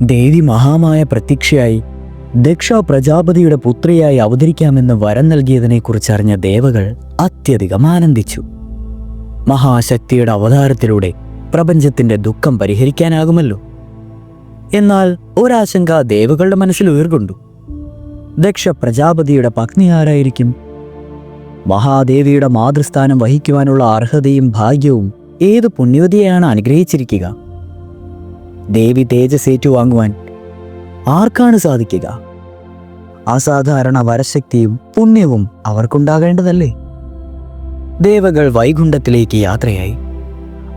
ദേവി മഹാമായ പ്രത്യക്ഷയായി ദക്ഷ പ്രജാപതിയുടെ പുത്രിയായി അവതരിക്കാമെന്ന് വരം നൽകിയതിനെക്കുറിച്ചറിഞ്ഞ ദേവകൾ അത്യധികം ആനന്ദിച്ചു. മഹാശക്തിയുടെ അവതാരത്തിലൂടെ പ്രപഞ്ചത്തിന്റെ ദുഃഖം പരിഹരിക്കാനാകുമല്ലോ. എന്നാൽ ഒരാശങ്ക ദേവകളുടെ മനസ്സിൽ ഉയർകൊണ്ടു. ദക്ഷ പ്രജാപതിയുടെ പത്നി ആരായിരിക്കും? മഹാദേവിയുടെ മാതൃസ്ഥാനം വഹിക്കുവാനുള്ള അർഹതയും ഭാഗ്യവും ഏത് പുണ്യവതിയെയാണ് അനുഗ്രഹിച്ചിരിക്കുക? ദേവി തേജസ് ഏറ്റുവാങ്ങുവാൻ ആർക്കാണ് സാധിക്കുക? അസാധാരണ വരശക്തിയും പുണ്യവും അവർക്കുണ്ടാകേണ്ടതല്ലേ? ദേവകൾ വൈകുണ്ഠത്തിലേക്ക് യാത്രയായി.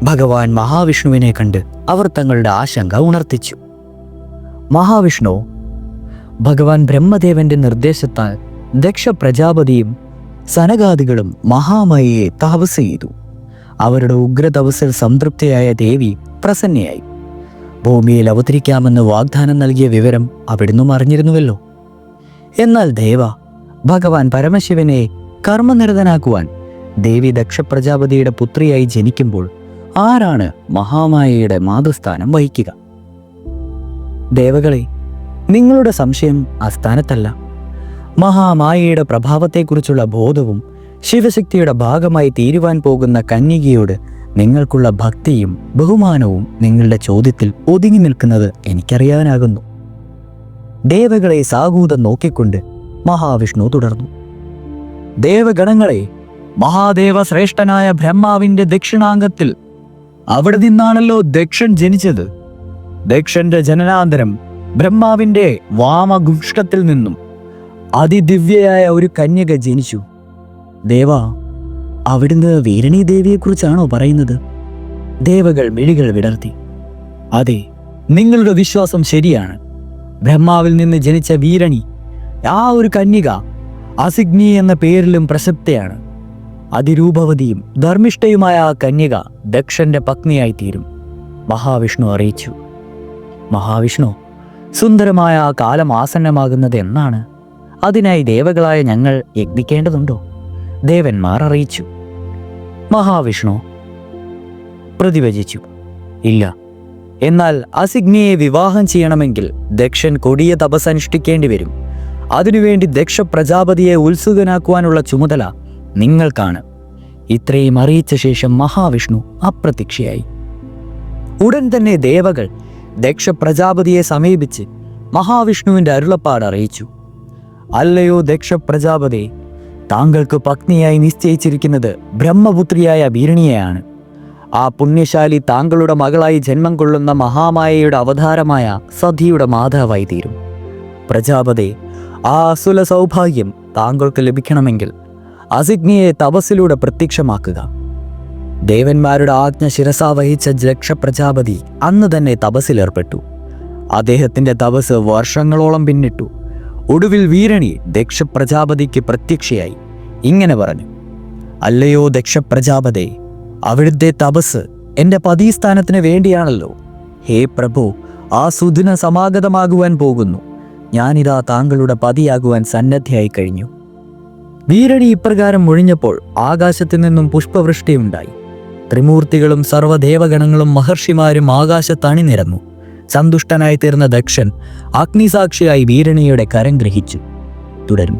ഭഗവാൻ മഹാവിഷ്ണുവിനെ കണ്ട് അവർ തങ്ങളുടെ ആശങ്ക ഉണർത്തിച്ചു. മഹാവിഷ്ണു, ഭഗവാൻ ബ്രഹ്മദേവന്റെ നിർദ്ദേശത്താൽ ദക്ഷ പ്രജാപതിയും സനകാദികളും മഹാമായയെ തപസ് ചെയ്തു. അവരുടെ ഉഗ്രതപസ്സിൽ സംതൃപ്തിയായ ദേവി പ്രസന്നയായി. ഭൂമിയിൽ അവതരിക്കാമെന്ന് വാഗ്ദാനം നൽകിയ വിവരം അവിടുന്ന് അറിഞ്ഞിരുന്നുവല്ലോ. എന്നാൽ ദേവ, ഭഗവാൻ പരമശിവനെ കർമ്മനിരതനാക്കുവാൻ ദേവി ദക്ഷ പ്രജാപതിയുടെ പുത്രിയായി ജനിക്കുമ്പോൾ ആരാണ് മഹാമായയുടെ മാതൃസ്ഥാനം വഹിക്കുക? ദേവകളെ, നിങ്ങളുടെ സംശയം അസ്ഥാനത്തല്ല. മഹാമായയുടെ പ്രഭാവത്തെക്കുറിച്ചുള്ള ബോധവും ശിവശക്തിയുടെ ഭാഗമായി തീരുവാൻ പോകുന്ന കന്യകയോട് നിങ്ങൾക്കുള്ള ഭക്തിയും ബഹുമാനവും നിങ്ങളുടെ ചോദ്യത്തിൽ ഒതുങ്ങി നിൽക്കുന്നത് എനിക്കറിയാനാകുന്നു. ദേവകളെ സാഗൂതം നോക്കിക്കൊണ്ട് മഹാവിഷ്ണു തുടർന്നു. ദേവഗണങ്ങളെ, മഹാദേവ ശ്രേഷ്ഠനായ ബ്രഹ്മാവിന്റെ ദക്ഷിണാംഗത്തിൽ അവിടെ നിന്നാണല്ലോ ദക്ഷൻ ജനിച്ചത്. ദക്ഷന്റെ ജനനാന്തരം ബ്രഹ്മാവിന്റെ വാമഗുഷ്ടത്തിൽ നിന്നും അതിദിവ്യയായ ഒരു കന്യക ജനിച്ചു. ദേവ, അവിടുന്ന് വീരണി ദേവിയെക്കുറിച്ചാണോ പറയുന്നത്? ദേവകൾ മിഴികൾ വിടർത്തി. അതെ, നിങ്ങളുടെ വിശ്വാസം ശരിയാണ്. ബ്രഹ്മാവിൽ നിന്ന് ജനിച്ച വീരണി, ആ ഒരു കന്യക, അസിഗ്നി എന്ന പേരിലും പ്രശസ്തയാണ്. അതിരൂപവതിയും ധർമ്മിഷ്ഠയുമായ ആ കന്യക ദക്ഷന്റെ പത്നിയായി തീരും, മഹാവിഷ്ണു അറിയിച്ചു. മഹാവിഷ്ണു, സുന്ദരമായ ആ കാലം ആസന്നമാകുന്നത് എന്നാണ്? അതിനായി ദേവകളായ ഞങ്ങൾ യജ്ഞിക്കേണ്ടതുണ്ടോ? ദേവന്മാർ അറിയിച്ചു. മഹാവിഷ്ണു പ്രതിവചിച്ചു. ഇല്ല, എന്നാൽ അസിഗ്നിയെ വിവാഹം ചെയ്യണമെങ്കിൽ ദക്ഷൻ കൊടിയ തപസ് അനുഷ്ഠിക്കേണ്ടി വരും. അതിനുവേണ്ടി ദക്ഷ പ്രജാപതിയെ ഉത്സുകനാക്കുവാനുള്ള ചുമതല നിങ്ങൾക്കാണ്. ഇത്രയും അറിയിച്ച ശേഷം മഹാവിഷ്ണു അപ്രത്യക്ഷയായി. ഉടൻ തന്നെ ദേവകൾ ദക്ഷ പ്രജാപതിയെ സമീപിച്ച് മഹാവിഷ്ണുവിന്റെ അരുളപ്പാട് അറിയിച്ചു. അല്ലയോ ദക്ഷ പ്രജാപതി, താങ്കൾക്ക് പത്നിയായി നിശ്ചയിച്ചിരിക്കുന്നത് ബ്രഹ്മപുത്രിയായ വീരണിയെയാണ്. ആ പുണ്യശാലി താങ്കളുടെ മകളായി ജന്മം കൊള്ളുന്ന മഹാമായയുടെ അവതാരമായ സതിയുടെ മാതാവായി തീരും. പ്രജാപതി, ആ അസുല സൗഭാഗ്യം താങ്കൾക്ക് ലഭിക്കണമെങ്കിൽ അസിഗ്നിയെ തപസ്സിലൂടെ പ്രത്യക്ഷമാക്കുക. ദേവന്മാരുടെ ആജ്ഞ ശിരസാ വഹിച്ച ദക്ഷ പ്രജാപതി അന്ന് തന്നെ തപസ്സിലേർപ്പെട്ടു. അദ്ദേഹത്തിന്റെ തപസ് വർഷങ്ങളോളം പിന്നിട്ടു. ഒടുവിൽ വീരണി ദക്ഷ പ്രജാപതിക്ക് പ്രത്യക്ഷയായി ഇങ്ങനെ പറഞ്ഞു. അല്ലയോ ദക്ഷ പ്രജാപതി, അവിടുത്തെ തപസ് എൻ്റെ പതിസ്ഥാനത്തിന് വേണ്ടിയാണല്ലോ. ഹേ പ്രഭു, ആ സുദിന സമാഗതമാകുവാൻ പോകുന്നു. ഞാനിതാ താങ്കളുടെ പതിയാകുവാൻ സന്നദ്ധയായി കഴിഞ്ഞു. വീരണി ഇപ്രകാരം മുഴിഞ്ഞപ്പോൾ ആകാശത്തു നിന്നും പുഷ്പവൃഷ്ടിയുണ്ടായി. ത്രിമൂർത്തികളും സർവ്വദേവഗണങ്ങളും മഹർഷിമാരും ആകാശത്തണിനിരന്നു. സന്തുഷ്ടനായി തീർന്ന ദക്ഷൻ അഗ്നിസാക്ഷിയായി വീരണിയുടെ കരം ഗ്രഹിച്ചു. തുടരും.